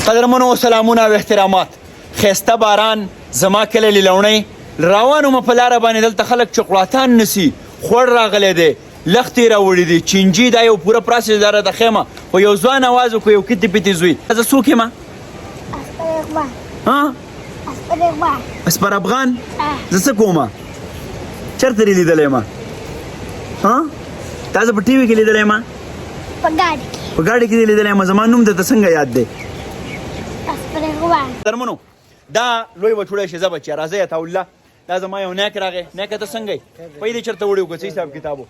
قدرمنو سلامونه او احترامات. ښایسته باران زما کلی لیلوڼۍ روان ومه په لاره باندې دلته خلک چقلاتان نسي خوړ راغلی دی لختې راوړي دي چینجي دا یو پوره پراسس داره د خیمه خو یو ځوان اواز وکړو یو کتې پتې زوی زه څوک یم اسپر افغان زه څه کومه چېرته دې لیدلی یم تا زه په ټي وي کې لیدلی یم په ګاډي کې دې لیدلی یم زما نوم درته څنګه یاد دی درمنو دا لوی بچوړی شي زه بچیا راځئ عطاالله دا زما یو نیک راغی نیکه ته څنګه یې پیدې چېرته وړي وکړه څه حساب کتابو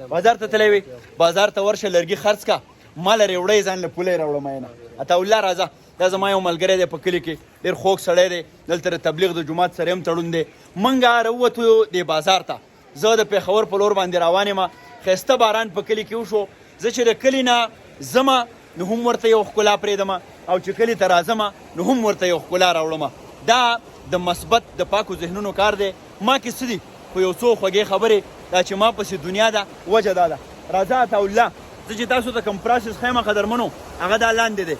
بازار ته تللی وې بازار ته ورشه لرګي خرڅ کا ما لرې وړی ځان له پولی راوړه مینه عطاالله راځه دا زما یو ملګری دی په کلي کې ډېر خوږ سړی دی دلته د تبلیغ د جومات سره هم تړون دی موږ راووتو دې بازار ته زه د پېښور په لور باندې روان یم ښایسته باران په کلي کې وشو زه چې د کلي نه ځمه نو هم ورته یو ښکلا پرېږدمه او چې کلي ته راځمه نو هم ورته یو ښکلا راوړمه دا د مثبت د پاکو ذهنونو کار دی ما کې څه دي خو یو څو خوږې خبرې دا چې ما پسې دنیا ده وجه دا ده راځه عطاالله زه چې تاسو ته کوم پراسس ښیم قدرمنو هغه دا لاندې دی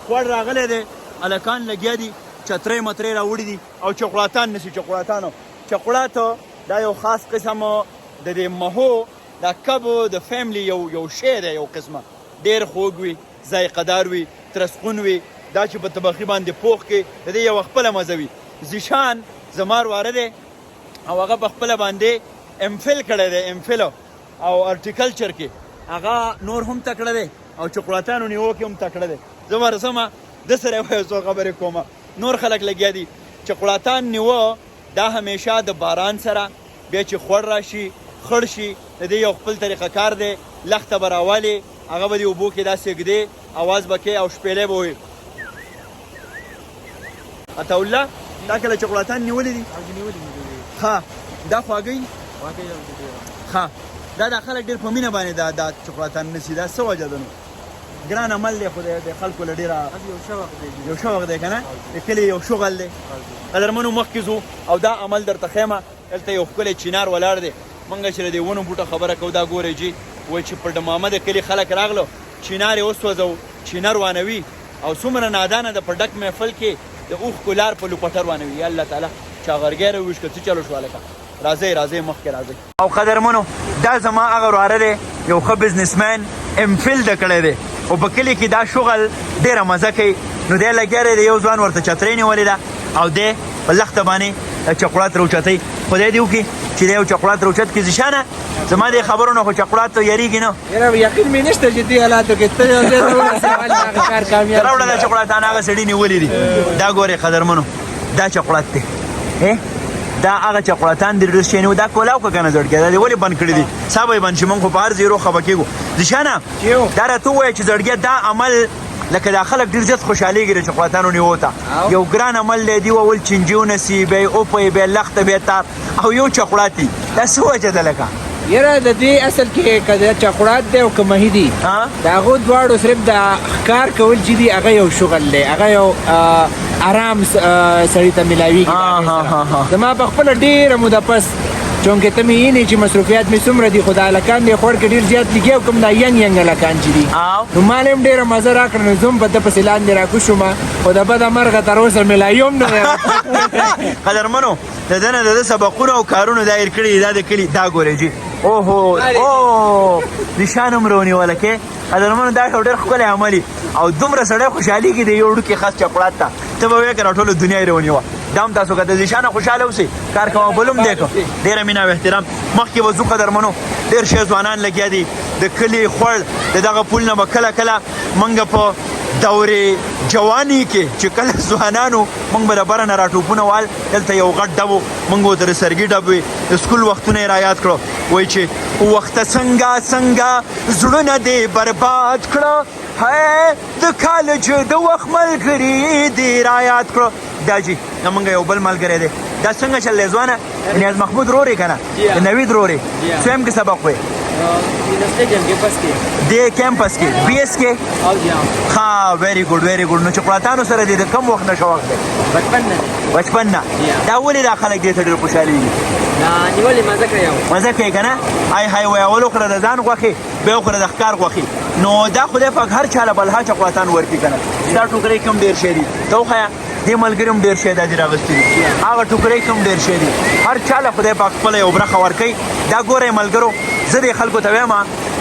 خوړ راغلی دی هلکان لګیا دي چترۍ مترۍ راوړي دي او چقلاتان نسي چقلاتانو چقلاتو دا یو خاص قسم د دې مهو دا کبو د فیملی یو شی دی یو قسمه ډېر خوږ وي ذایقه دار وي ترسقون وي دا چې په طبخي باندې پوخ کې د دې یو خپله مزه وي زیشان زما واره دی او هغه په خپله باندې امفل کړی دی امفلو او ارټیکلچر کې هغه نور هم تکړه دی او چقلاتانو نیوو کې هم تکړه دی زه ورسمه ده سره یو څو خبرې کومه نور خلک لګیا دي چقلاتان نیوه دا همیشه د باران سره بیا چې خوړ راشي خړ شي د دې یو خپل طریقه کار دی لخته به راولې هغه به دې اوبو کې داسې ږدې اواز به کوې او شپېلی به وي عطاالله دا کله چقلاتان نیولي دي ها دا خواږی ها دا خلک ډېر په مینه باندې دا چقلاتان نسي دا څه وجه ده نو ګران عمل دی خو د خلکو له ډېره یو شوق دی که نه د کلي یو شغل دی قدرمنو مخکې ځو او دا عمل درته ښیمه دلته یو ښکلی چینار ولاړ دی موږ چې د دې ونو بوټه خبره کوو دا ګورئ جي وایي چې پر ډمامه د کلي خلک راغلو چینار یې وسوځو چینر وانوي او څومره نادانه ده په ډک محفل کې د اوښکو لار په لوپټر وانوي یا الله تعالی چاغرګی راویښ که څه چلو شو هلکه راځئ مخکې راځئ او قدرمنو دا زما هغه وراره دی یو ښه بزنسمین امفل د کړی دی او په کلي کې دا شغل ډېره مزه کوي نو دی لګیا دی یو ځوان ورته چترۍ نیولې ده او دی په لخته باندې چقلات راوچتوي خدای دې وکړي چې دی یو چقلات راوچت کړي زیشانه زما دې خبرو نه خو چقلات ته یریږي نه یقین مې نشته چې دې حالاتو کې ته راوړه دا چقلاتان هغه سړي نیولي دي دا ګورې قدرمنو دا چقلات دی دا هغه چقلاتان دي ډېر شی نه دا کولاو که که نه زړګیا دا دې ولې بند کړي دي سا به یې بند شي موږ خو په هر زیرو خفه کېږو زیشانه دا راته ووایه چې زړګیا دا عمل لکه دا خلک ډېر زیات خوشحالېږي د چقلاتانو نیوو ته یو ګران عمل دی دي وول چینجي ونسي بیا یې اوپی بیا لخته بیا تار او یو چقلات دي دا څه وجه ده لکه یاره د دې اصل کې که د چقلات دی او که مهي دي د هغو دواړو صرف د ښکار کول چې دي هغه یو شغل دی هغه یو آرام سړي ته میلاویږي زما په خپله ډېره موده پس چونکې ته مې وینې چې مصروفیات مې څومره دي خو دا هلکان دې خوړ کې ډېر زیات لګي او کوم دا ینګ هلکان چې دي نو ما نه هم ډېره مزه راکړه نو زه هم په ده پسې لاندې راکوشومه خو د بده مرغه تر اوسه مې لا یو هم نه قدرمنو د ده نه د ده سبقونه او کارونه دا هېر کړي دا د کلي دا ګورئ جي اوهو نشان هم رونیوله کې قدرمنو دا یو ډېر ښکلی عملي او دومره سړی خوشحالېږي د یو ډوکې خاص چقلات ته ته به وایې که را ټوله دنیا یې رونیوه دا هم تاسو که د زیشانه خوشحاله اوسئ کار کوه بل هم دی که ډېره مینه او احترام مخکې به ځو قدرمنو ډېر ښه ځوانان لګیا دي د کلي خوړ د دغه پول نه به کله کله موږ په دورې جواني کې چې کله ځوانانو موږ به د بره نه راټوپونه وال دلته یو غټ ډب و موږ به ورته د سرګي ډب وي د سکول وختونه یې را یاد کړو وایي چې وخته څنګه زړونه دې برباد کړه د کالج د وخت ملګري دې را یاد کړو دا جي زمونږ یو بل ملګری دی دا څنګه چل دی ځوانه نیاز محمود رور یې که نه د نوید رور یې څویم کې سبق وی دې کیمپس کې بی ایس کې ها ویری ګوډ نو چقلاتانو سره دې د کم وخت نه شوق دی بچپن نه دا ولې دا خلک دې ته ډېر خوشحالېږي نیولې مزه کوي که نه های وایه اول وخوره د ځان غوښې بیا وخوره د ښکار غوښې نو دا خدای پاک هر چاله بلها چقلاتان ورکړي کنه دا ټوکرې کوم ډیر شي دي ته وخیا دې ملګری هم ډیر شي دا دي راغستي هغه ټوکرې کوم ډیر شي دي هر چاله خدای پاک خپل یو برخه ورکړي دا ګوره ملګرو زه دې خلکو ته وایم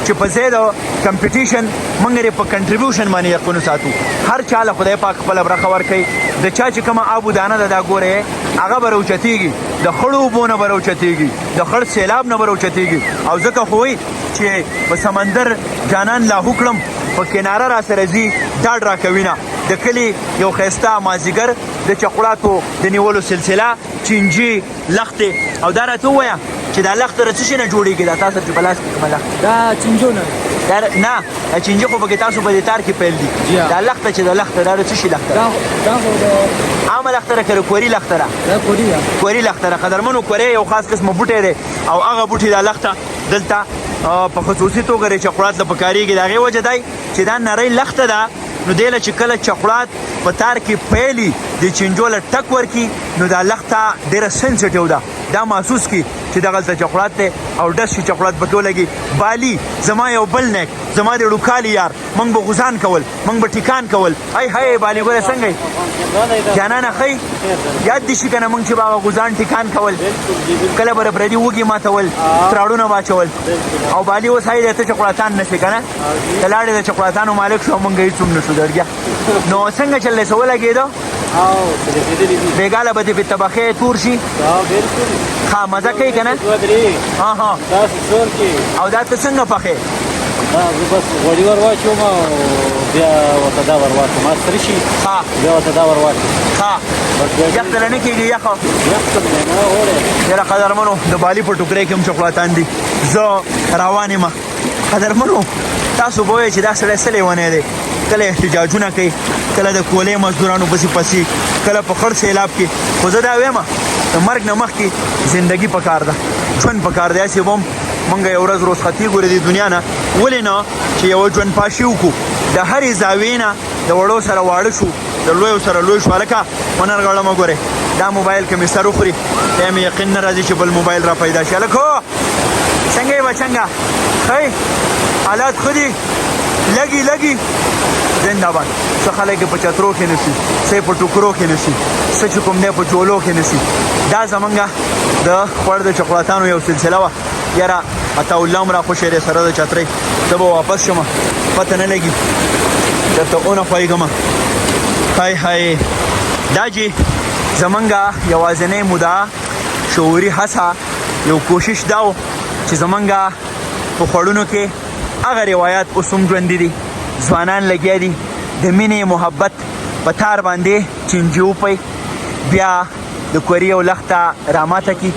چې په ځای د کمپټیشن موږ یې په کنټریبیوشن باندې یقین ساتو هر چاله خدای پاک خپل برخه ورکړي د چا چې کومه آب و دانه ده دا ګوره هغه به راوچتېږي د خړو اوبو نه به راوچتېږي د خړ سیلاب نه به راوچتېږي او ځکه خو وایي چې په سمندر جانان لاهو کړم په کناره را سره ځي ډاډ راکوي نه د کلي یو ښایسته مازدیګر د چقړاتو د نیولو سلسله چینجي لختې او دا راته ووایه چې دا لخته له څه شي نه جوړېږي دا تاسو چې په لاس کې کومه لخته دا چینجو نه نه دا چینجي خو پکې تاسو په دې تار کې پیل دي دا لخته چې دا لخته دا د څه شي لخته دا خو د عامه لخته ده که کوري لخته ده دا کوري ده کوري لخته ده قدرمنو کوري یو خاص قسمه بوټی دی او هغه بوټي دا لخته دلته په خصوصي توګه د چقړات له پکارېږي د هغې وجه دی چې دا نری لخته ده نو دی له چې کله چقړات په تار کې پیلي د چینجو له ټک ورکي نو دا لخته ډېره سنسټیو ده دا محسوس کی چې دغلته چقړات دی او ډس شي چقړات پکې ولګي بالي زما یو بل نیک زما د ډوکالي یار موږ به غوزان کول موږ به ټیکان کول ای هی بالي ګوره څنګه یې جانانه ښی یاد دي شي که نه موږ چې به هغه غوزان ټیکان کول کله به پردي وږي ماتول تراړونه به اچول او بالي اوس هی دی ته چقړاتان نه شي که نه ته لاړې د چقړاتانو مالک شو موږ هېڅ هم نه شو درګیا نو څنګه چل دی څه ولګېده بیګاله به دې په طبخې تور شي ها مزه کوي که نه او دا ته څنګه پخې بس غوړي ور واچوم او بیا ورته دا ور واچوم سره شي بیا ورته دا ور واچوم یخ دله نه کېږي یخه یخ ته نه وړی ډېره قدرمنو د بالي په ټوکرۍ کې هم چقلاتان دي زه روان یم قدرمنو تاسو به وایئ چې دا سړی څه لیونی دی کله احتجاجونه کوي کله د کولۍ مزدورانو پسې کله په خړ سیلاب کې خو زه دا وایم د مرګ نه مخکې زندګي پکار ده ژوند پکار دی هسې به هم موږ یو ورځ رخصتي ګورو د دنیا نه ولې نه چې یوه ژوند پاشي وکړو د هرې زاویې نه د وړو سره واړه شو د لویو سره لوی شو هلکه ونرغړه مه ګورئ دا موبایل که مې سر وخوري بیا مې یقین نه راځي چې بل موبایل را پیدا شي هلک هو څنګه یې بچنګه ښه حالات ښه دي لګي زنده‌باد څه خلک په چترو کې نشي څه په ټوکرو کې نشي څه چې کوم دی په جولو کې نشي دا زمونږ د خوړ د چقلاتانو یو سلسله وه یاره عطاالله هم راخوشی دی سره د چترۍ زه به واپس شم پته نه لګي درته ونښویږم های دا جي زمونږ یوازینۍ مدعا شعوري هڅه یو کوشش دا و چې زمونږ په خوړونو کې هغه روایات اوس هم ژوندي دي ځوانان لګیا دي د مینې محبت په تار باندې چینجي وپی بیا د کوري او لخته راماته کی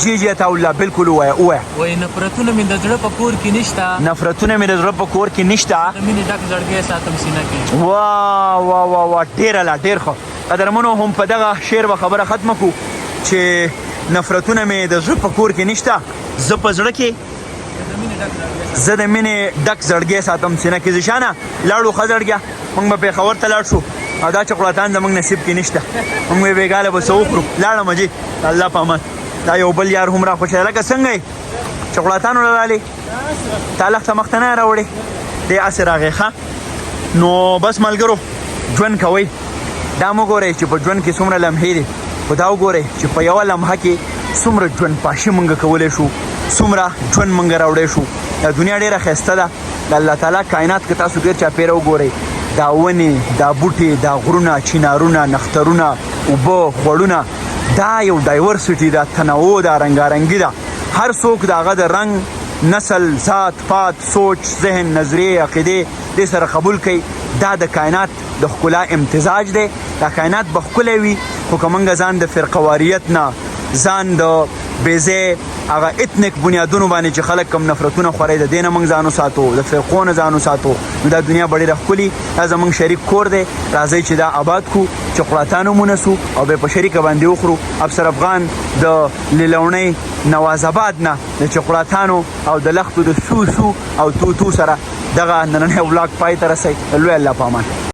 جی عطاالله بالکل ووایه وایي نفرتونه مې د زړه په کور کې نشته نفرتونه مې د زړه په کور کې نشته د مینې ډک زړګی ساتم سینه کې وا ډېره لا ډېر ښه قدرمنو هم په دغه شعر به خبره ختمه کړو چې نفرتونه مې د زړه په کور کې نشته زه په زړه کې زه د مینې ډک زړګی ساتم سینه کې زشانه لاړو ښه زړګیا موږ به پېښور ته لاړ شو او دا چقلاتان زموږ نصیب کې نشته موږ به بېګاله به څه وخورو لاړم جي الله په امان دا یو بل یار هم راخوشی لکه څنګه یې چقلاتانو له لالې تا لخته مخته نه راوړې دی هسې راغی ښه نو بس ملګرو ژوند کوئ دا مه ګورئ چې په ژوند کې څومره لمحې دي خو دا وګورئ چې په یوه لمحه کې څومره ژوند پاشي موږ کولی شو څومره ژوند موږ راوړی شو دا دنیا ډېره ښایسته ده د الله تعالی کائنات که تاسو ډېر چاپېره وګورئ دا ونې دا بوټي دا غرونه چینارونه نخترونه اوبه خوړونه دا یو ډایورسټي ده تنوع ده رنګارنګي ده هر څوک د هغه د رنګ نسل ذات پات سوچ ذهن نظریې عقیدې دې سره قبول کوي دا د کائنات د ښکلا امتزاج دی دا کائنات به ښکلی وي خو که موږ ځان د فرقواریت نه ځان د بېځای هغه اتنیک بنیادونو باندې چې خلک کم نفرتونه خورئ د دې نه موږ ځان وساتو د فرقو نه ځان وساتو نو دا دنیا به ډېره ښکلي دا زموږ شریک کور دی راځئ چې دا آباد کړو چقلاتان هم ونسو او بیا په شریکه باندې وخورو افسر افغان د لیلوڼۍ نواز آباد نه د چقلاتانو او د لختو د سو او تو سره دغه نننی ولاګ پای ته رسئ لوی الله په امان